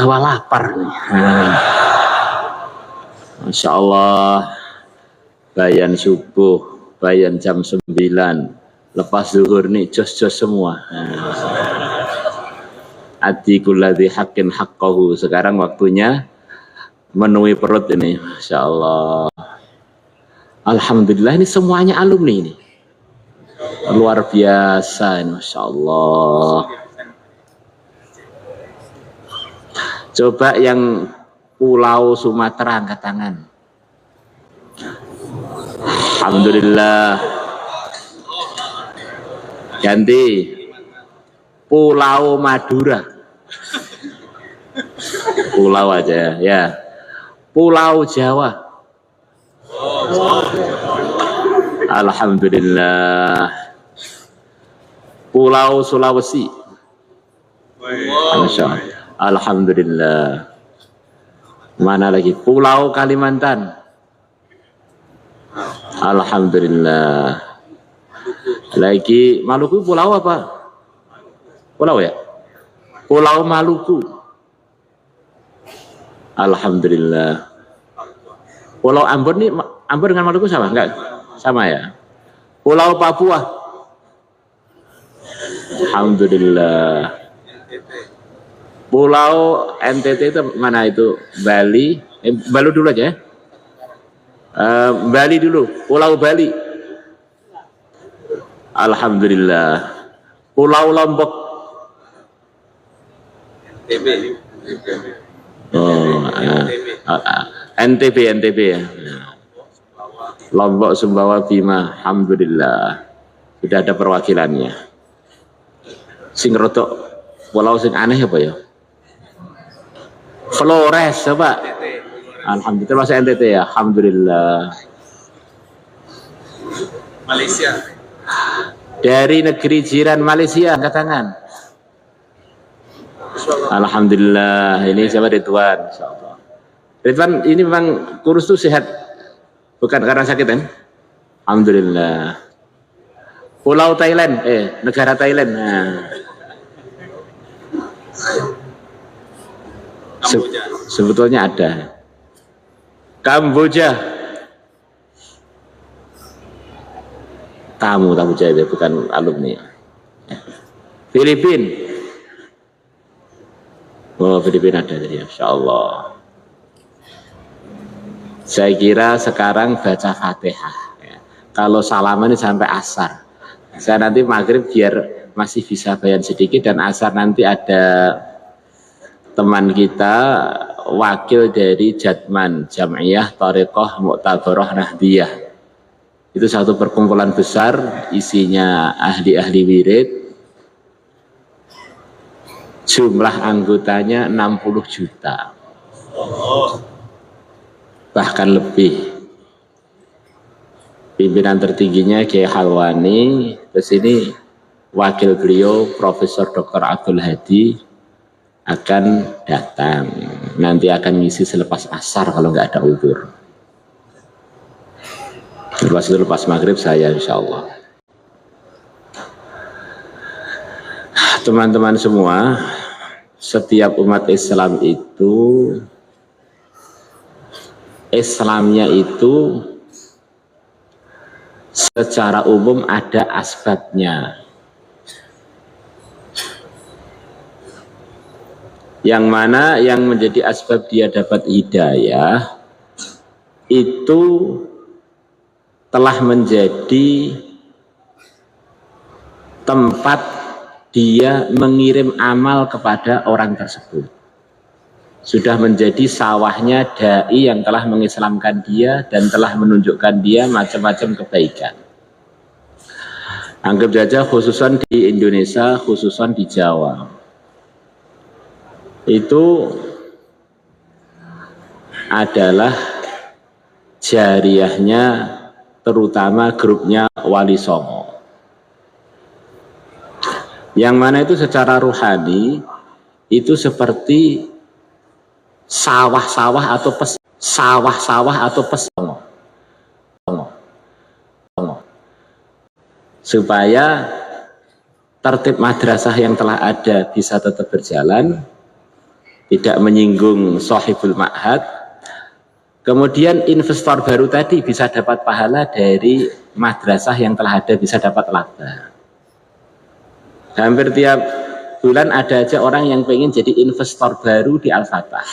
Jawa lapar nih. Masya Allah, bayan subuh, bayan jam 9, lepas zuhur nih jos-jos semua. Ati kulladzi haqqin haqqahu. Sekarang waktunya menuhi perut ini. Masya Allah. Alhamdulillah, ini semuanya alumni ini. Luar biasa ini, Masya Allah. Coba yang Pulau Sumatera angkat tangan. Alhamdulillah. Ganti Pulau Madura. Pulau aja ya. Pulau Jawa. Alhamdulillah. Pulau Sulawesi. Masya Allah. Alhamdulillah. Mana lagi? Pulau Kalimantan. Alhamdulillah. Lagi Maluku pulau apa? Pulau ya? Pulau Maluku. Alhamdulillah. Pulau Ambon nih, Ambon dengan Maluku sama? Enggak? Sama ya? Pulau Papua. Alhamdulillah. Pulau NTT itu mana itu? Bali. Bali dulu aja ya. Bali dulu. Pulau Bali. Alhamdulillah. Pulau Lombok. Oh, NTB ya. Lombok, Sumbawa, Bima. Alhamdulillah. Sudah ada perwakilannya. Sing rotok pulau sing aneh apa ya? Flores coba. Alhamdulillah masih NTT ya. Alhamdulillah. Malaysia. Dari negeri jiran Malaysia, angkat tangan. Alhamdulillah. Ini siapa? Ridwan. Insyaallah. Ridwan ini memang kurus tuh sehat. Bukan karena sakit kan? Alhamdulillah. Pulau Thailand, negara Thailand. Nah. Sebetulnya ada. Kamboja. Tamu itu bukan alumni. Filipina. Oh, Filipina ada jadi, Insya Allah. Saya kira sekarang baca Fatihah. Ya. Kalau salaman ini sampai asar. Saya nanti maghrib biar masih bisa bayan sedikit, dan asar nanti ada teman kita wakil dari Jatman, Jam'iyah Thariqah Mu'tabarah Nahdiyah. Itu satu perkumpulan besar, isinya ahli-ahli wirid. Jumlah anggotanya 60 juta. Bahkan lebih. Pimpinan tertingginya Kiai Halwani, terus ini wakil beliau Profesor Dr. Abdul Hadi akan datang. Nanti akan ngisi selepas asar kalau nggak ada udzur. Lepas maghrib saya insya Allah. Teman-teman semua, setiap umat Islam itu Islamnya itu secara umum ada asbabnya. Yang mana yang menjadi asbab dia dapat hidayah itu telah menjadi tempat dia mengirim amal kepada orang tersebut. Sudah menjadi sawahnya dai yang telah mengislamkan dia dan telah menunjukkan dia macam-macam kebaikan. Anggap saja khususan di Indonesia, khususan di Jawa. Itu adalah jariyahnya terutama grupnya Wali Songo. Yang mana itu secara ruhani itu seperti sawah-sawah atau pesongo. Supaya tertib madrasah yang telah ada bisa tetap berjalan, tidak menyinggung sahibul ma'had. Kemudian investor baru tadi bisa dapat pahala dari madrasah yang telah ada, bisa dapat laba. Hampir tiap bulan ada aja orang yang pengen jadi investor baru di Al-Fatah.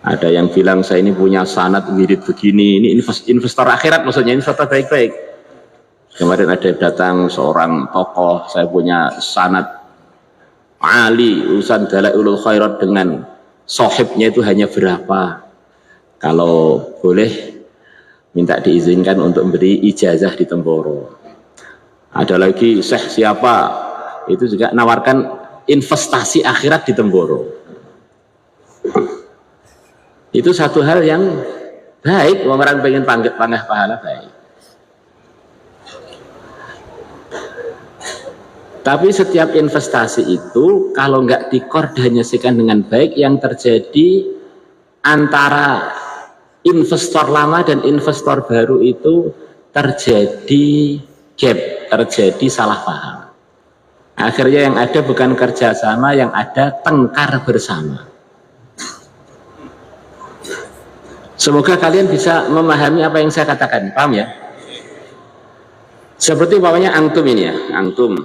Ada yang bilang saya ini punya sanad wirid begini, ini investor akhirat maksudnya, investor baik-baik. Kemarin ada datang seorang tokoh, saya punya sanad Ali urusan Dalailul Khairat dengan sohibnya itu hanya berapa. Kalau boleh minta diizinkan untuk memberi ijazah di Temboro. Ada lagi syekh siapa itu juga nawarkan investasi akhirat di Temboro. Itu satu hal yang baik, orang pengen panggil pahala baik. Tapi setiap investasi itu kalau nggak dikoordinasikan dengan baik, yang terjadi antara investor lama dan investor baru itu terjadi gap, terjadi salah paham. Akhirnya yang ada bukan kerjasama, yang ada tengkar bersama. Semoga kalian bisa memahami apa yang saya katakan, paham ya? Seperti umpamanya antum ini ya, antum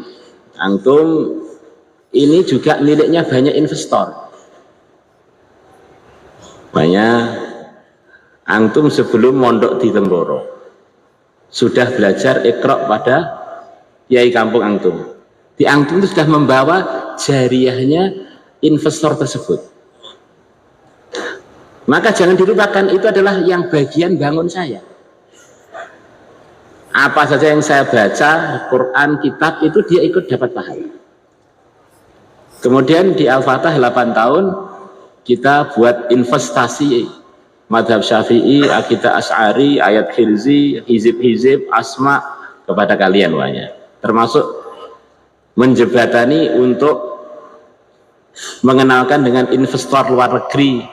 ini juga miliknya banyak investor. Antum sebelum mondok di Temboro sudah belajar iqra pada kiai kampung antum. Di antum itu sudah membawa jariyahnya investor tersebut. Maka jangan dilupakan, itu adalah yang bagian bangun saya. Apa saja yang saya baca, Quran, kitab, itu dia ikut dapat pahala. Kemudian di Al-Fatah 8 tahun kita buat investasi madhab Syafi'i, akidah Asy'ari, ayat Khilzi, hizib-hizib, asma kepada kalian banyak. Termasuk menjebatani untuk mengenalkan dengan investor luar negeri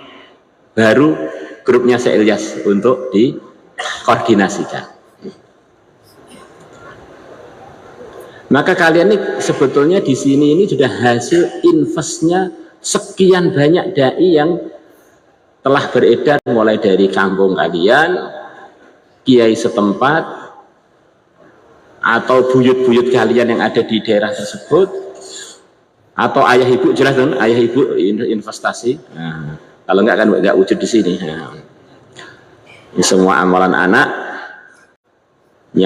baru grupnya Syekh Ilyas untuk dikoordinasikan. Maka kalian ini sebetulnya di sini ini sudah hasil investnya sekian banyak dai yang telah beredar mulai dari kampung kalian, kiai setempat, atau buyut-buyut kalian yang ada di daerah tersebut, atau ayah ibu, jelas kan, ayah ibu investasi. Nah, kalau enggak kan enggak wujud di sini. Nah, ini semua amalan anaknya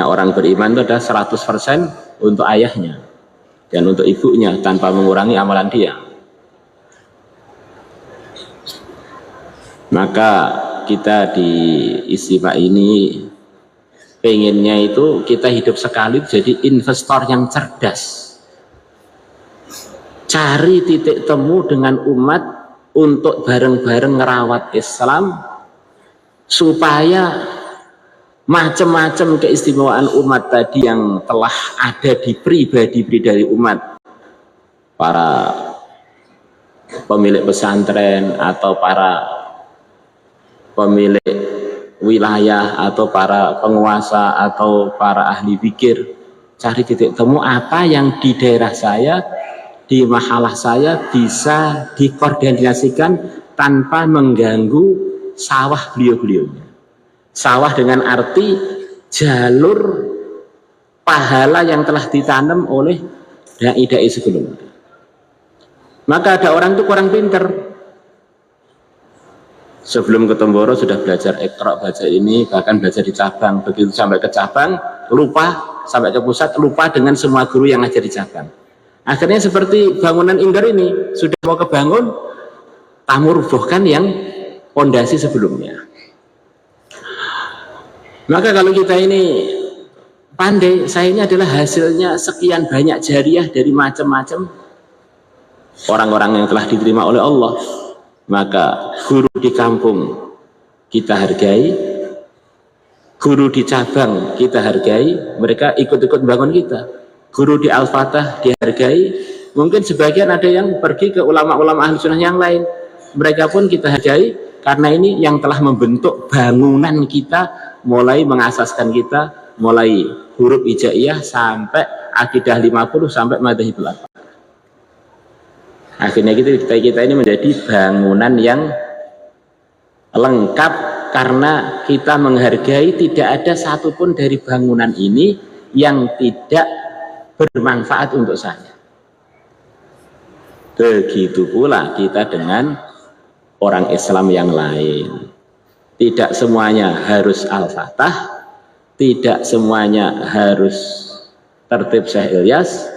orang beriman itu ada 100% untuk ayahnya dan untuk ibunya tanpa mengurangi amalan dia. Maka kita di istimewa ini pengennya itu kita hidup sekali jadi investor yang cerdas, cari titik temu dengan umat untuk bareng-bareng ngerawat Islam supaya macam-macam keistimewaan umat tadi yang telah ada di pribadi dari umat, para pemilik pesantren atau para pemilik wilayah atau para penguasa atau para ahli fikir, cari titik temu apa yang di daerah saya, di mahalah saya bisa dikoordinasikan tanpa mengganggu sawah beliau-beliaunya. Sawah dengan arti jalur pahala yang telah ditanam oleh dai-dai sebelumnya. Maka ada orang itu kurang pinter, sebelum ke Temboro sudah belajar iqra, baca ini, bahkan belajar di cabang. Begitu sampai ke cabang lupa, sampai ke pusat lupa dengan semua guru yang ngajar di cabang. Akhirnya seperti bangunan Indar ini, sudah mau kebangun, tamu rubuhkan yang pondasi sebelumnya. Maka kalau kita ini pandai, saya ini adalah hasilnya sekian banyak jariyah dari macam-macam orang-orang yang telah diterima oleh Allah. Maka guru di kampung kita hargai, guru di cabang kita hargai, mereka ikut-ikut bangun kita. Guru di Al-Fatah dihargai, mungkin sebagian ada yang pergi ke ulama-ulama ahli sunnah yang lain, mereka pun kita hargai karena ini yang telah membentuk bangunan kita, mulai mengasaskan kita, mulai huruf hijaiyah sampai akidah 50 sampai madzhabul arba'ah. Akhirnya kita ini menjadi bangunan yang lengkap karena kita menghargai tidak ada satupun dari bangunan ini yang tidak bermanfaat untuk saya. Begitu pula kita dengan orang Islam yang lain. Tidak semuanya harus Al-Fatah, tidak semuanya harus tertib Syekh Ilyas,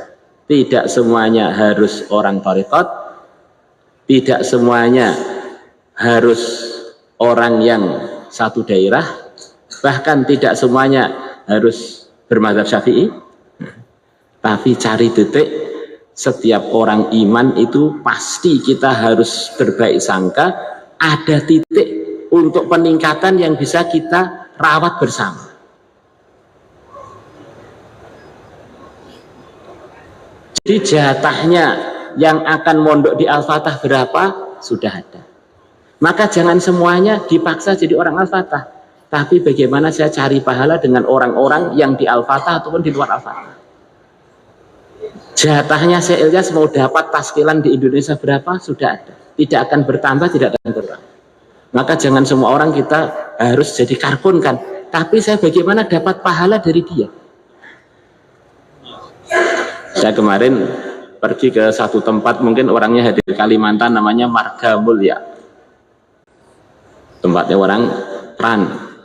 tidak semuanya harus orang thariqat, tidak semuanya harus orang yang satu daerah, bahkan tidak semuanya harus bermadzhab Syafi'i. Tapi cari titik, setiap orang iman itu pasti kita harus berbaik sangka, ada titik untuk peningkatan yang bisa kita rawat bersama. Jadi jatahnya yang akan mondok di Al-Fatah berapa sudah ada. Maka jangan semuanya dipaksa jadi orang Al-Fatah, tapi bagaimana saya cari pahala dengan orang-orang yang di Al-Fatah ataupun di luar Al-Fatah. Jatahnya Syekh Ilyas mau dapat taskilan di Indonesia berapa sudah ada, tidak akan bertambah, tidak akan berkurang. Maka jangan semua orang kita harus jadi karbon kan, tapi saya bagaimana dapat pahala dari dia. Saya kemarin pergi ke satu tempat, mungkin orangnya hadir Kalimantan, namanya Marga Mulia, tempatnya orang Ran,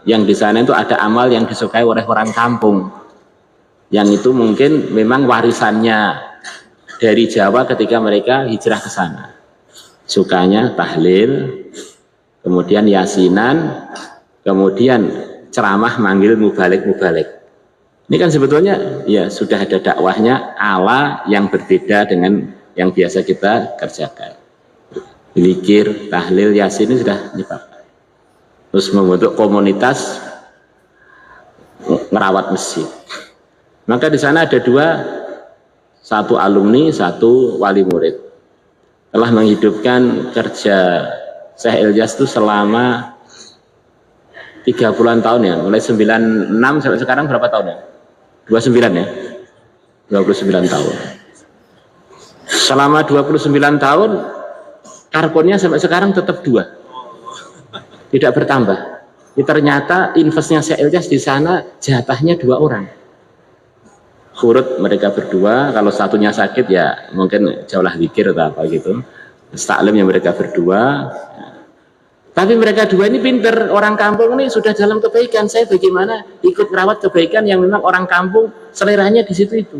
yang di sana itu ada amal yang disukai oleh orang kampung, yang itu mungkin memang warisannya dari Jawa ketika mereka hijrah ke sana. Sukanya tahlil, kemudian yasinan, kemudian ceramah manggil mubalik. Ini kan sebetulnya ya sudah ada dakwahnya ala yang berbeda dengan yang biasa kita kerjakan. Zikir, tahlil, yasin ini sudah nyebabkan. Terus membentuk komunitas merawat masjid. Maka di sana ada dua, satu alumni, satu wali murid. Telah menghidupkan kerja Syekh Ilyas itu selama 30-an tahun ya, mulai 96 sampai sekarang berapa tahun ya? 29 ya? 29 tahun. Selama 29 tahun, karbonnya sampai sekarang tetap 2. Tidak bertambah. Ini ternyata investnya Syekh Ilyas di sana jatahnya 2 orang. Urut mereka berdua, kalau satunya sakit ya mungkin jauhlah zikir atau apa gitu. Taklim yang mereka berdua. Tapi mereka dua ini pinter, orang kampung ini sudah dalam kebaikan. Saya bagaimana ikut merawat kebaikan yang memang orang kampung seleranya di situ itu.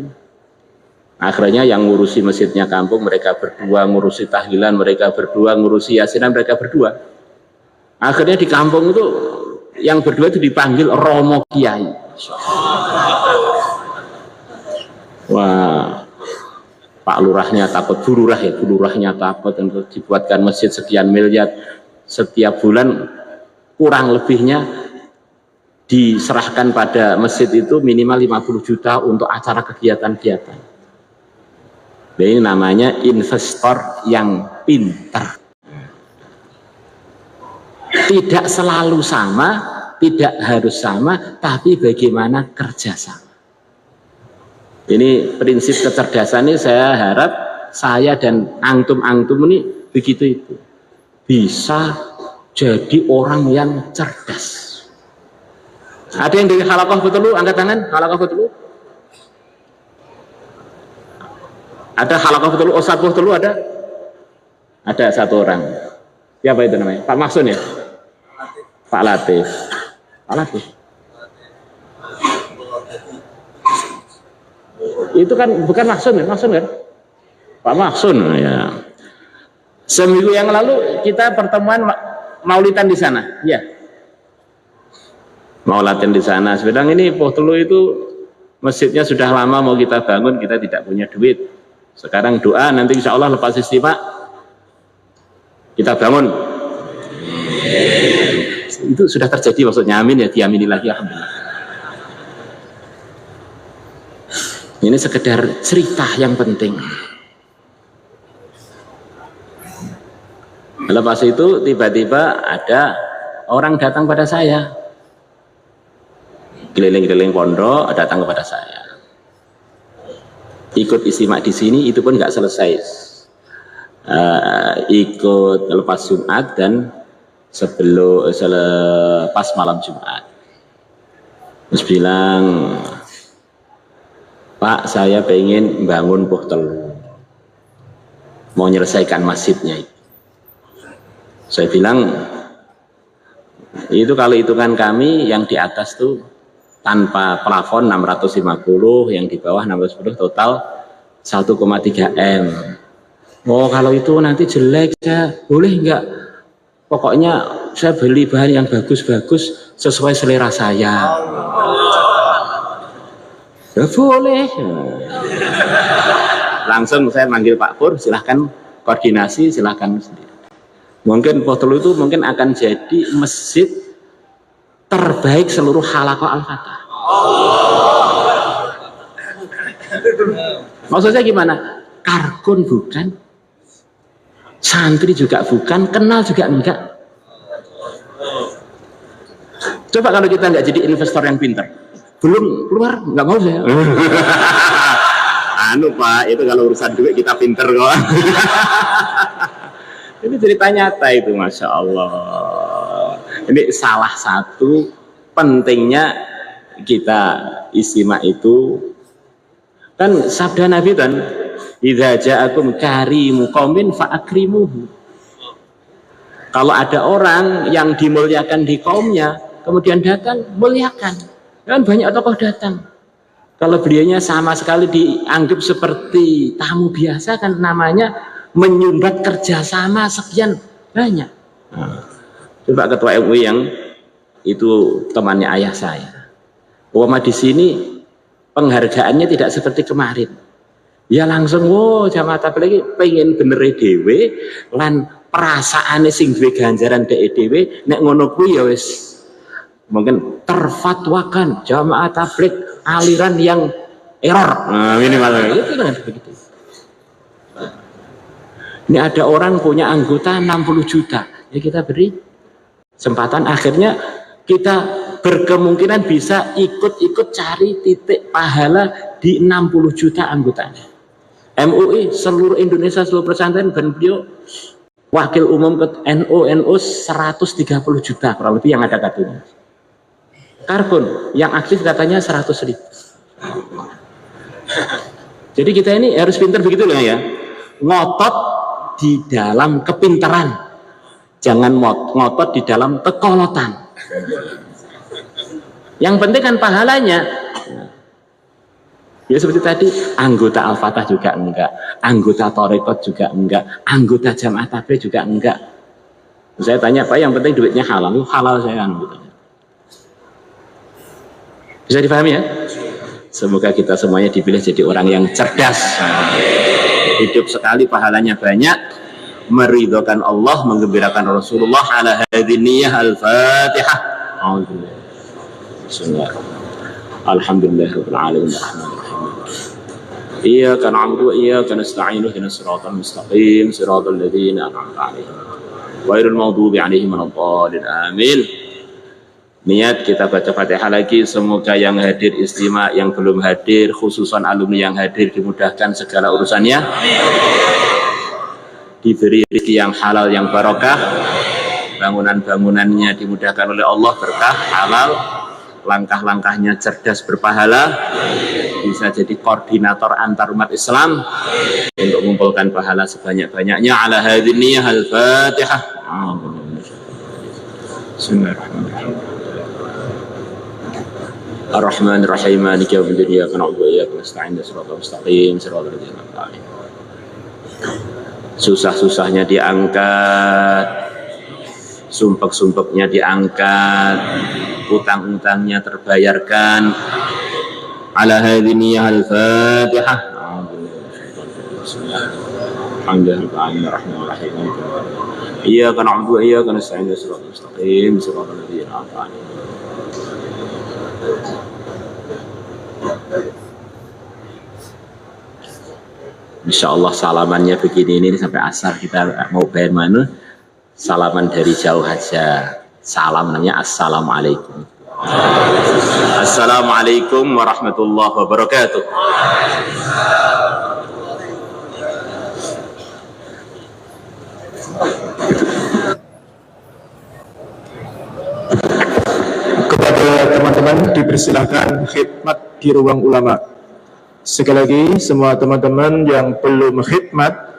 Akhirnya yang ngurusi masjidnya kampung mereka berdua, ngurusi tahlilan mereka berdua, ngurusi yasinan mereka berdua. Akhirnya di kampung itu yang berdua itu dipanggil Romo Kiai. Wah, Pak Lurahnya takut, Bu Lurahnya takut untuk dibuatkan masjid sekian miliar. Setiap bulan kurang lebihnya diserahkan pada masjid itu minimal 50 juta untuk acara kegiatan-kegiatan. Ini namanya investor yang pintar. Tidak selalu sama, tidak harus sama, tapi bagaimana kerjasama. Ini prinsip kecerdasan ini saya harap saya dan antum-antum ini begitu itu. Bisa jadi orang yang cerdas. Ada yang dari Halaqah Betulu, angkat tangan. Halaqah Betulu. Ada Halaqah Betulu, Ustadz Betulu ada? Ada satu orang. Siapa itu namanya? Pak Maksun ya? Pak Latif. Pak Latif. Itu kan bukan Maksun ya? Maksun kan? Pak Maksun ya. Seminggu yang lalu kita pertemuan maulidan di sana, ya. Maulidan di sana. Sedang ini Pohtulu itu masjidnya sudah lama mau kita bangun, kita tidak punya duit. Sekarang doa nanti insya Allah lepas istimewa kita bangun. Itu sudah terjadi maksudnya, amin ya, diamini lagi alhamdulillah. Ini sekedar cerita yang penting. Lepas itu tiba-tiba ada orang datang pada saya, keliling-keliling pondok datang kepada saya, ikut istimewa di sini, itu pun nggak selesai. ikut lepas Jumat dan selepas malam Jumat. Terus bilang, Pak, saya pengen bangun Puh Telu, mau menyelesaikan masjidnya. Saya bilang, itu kalau hitungan kami yang di atas tuh tanpa plafon 650, yang di bawah 610, total 1,3 M. Oh, kalau itu nanti jelek, saya boleh enggak? Pokoknya saya beli bahan yang bagus-bagus sesuai selera saya. Ya boleh. Langsung saya manggil Pak Pur, silahkan koordinasi, silahkan sendiri. Mungkin Puh Telu itu mungkin akan jadi masjid terbaik seluruh halaqah Al-Fatah. Maksudnya gimana? Karkun bukan, santri juga bukan, kenal juga enggak. Coba kalau kita enggak jadi investor yang pintar, belum keluar, enggak mau saya. Pak, itu kalau urusan duit kita pinter kok. Ini cerita nyata itu, Masya Allah. Ini salah satu pentingnya kita istimewa itu. Kan sabda Nabi kan, idza ja'akum karimu qaumin fa'akrimuhu. Kalau ada orang yang dimuliakan di kaumnya, kemudian datang, muliakan. Kan banyak tokoh datang. Kalau beliaunya sama sekali dianggap seperti tamu biasa, kan namanya menyumbat kerjasama sekian banyak. Coba ketua MUI yang itu temannya ayah saya. Di sini penghargaannya tidak seperti kemarin. Ya langsung, jamaah tabligh pengen bener dhewe lan perasaane sing duwe ganjaran dhewe nek ngono kuwi ya wis mungkin terfatwakan jamaah tabligh aliran yang error. Nah, minimal itu kan begitu. Ini ada orang punya anggota 60 juta, ya kita beri kesempatan, akhirnya kita berkemungkinan bisa ikut-ikut cari titik pahala di 60 juta anggotanya. MUI seluruh Indonesia, seluruh pesantren, dan beliau wakil umum ke NU 130 juta kurang lebih yang ada kartunya. Karkun yang aktif katanya 100.000. Jadi kita ini harus pintar begitu loh ya, ngotot di dalam kepintaran, jangan ngotot di dalam kekolotan. Yang penting kan pahalanya. Ya seperti tadi, anggota Al-Fatah juga enggak, anggota Thariqat juga enggak, anggota Jamaah Tabligh juga enggak. Saya tanya, Pak, yang penting duitnya halal. Halal saya anggotanya. Bisa dipahami ya? Semoga kita semuanya dipilih jadi orang yang cerdas. Hidup sekali pahalanya banyak, meridhokan Allah, menggembirakan Rasulullah. Ala hadhihi niyyah al-Fatihah. Bismillahirrahmanirrahim. Alhamdulillahirabbil alamin arrahmanirrahim. Iyyaka na'budu wa iyyaka nasta'in ihdinas siratal mustaqim siratal ladzina an'amta 'alaihim ghairil maghdubi 'alaihim waladdallin. Amin. Niat kita baca Fatihah lagi, semoga yang hadir istimewa, yang belum hadir, khususan alumni yang hadir, dimudahkan segala urusannya, diberi rezeki yang halal yang barokah, bangunan-bangunannya dimudahkan oleh Allah, berkah, halal, langkah-langkahnya cerdas berpahala, bisa jadi koordinator antar umat Islam untuk mengumpulkan pahala sebanyak-banyaknya. Ala hadhihi niyyah al-Fatihah. Bismillahirrahmanirrahim. Ar-Rahman Ar-Rahim Maliki yaumiddin iyyaka na'budu wa iyyaka nasta'in ihdinas siratal mustaqim siratal ladzina an'amta 'alaihim. Susah-susahnya diangkat, sumpek-sumpeknya diangkat, utang-utangnya terbayarkan. Ala hadhihi niyyah al-Fatihah. Bismillahirrahmanirrahim. Iyyaka na'budu wa iyyaka nasta'in ihdinas siratal mustaqim siratal ladzina an'amta 'alaihim. Insyaallah salamannya begini ini sampai asar. Kita mau bayar mana? Salaman dari jauh aja. Salam namanya assalamualaikum. Assalamualaikum warahmatullahi wabarakatuh. dipersilahkan khidmat di ruang ulama. Sekali lagi, semua teman-teman yang belum khidmat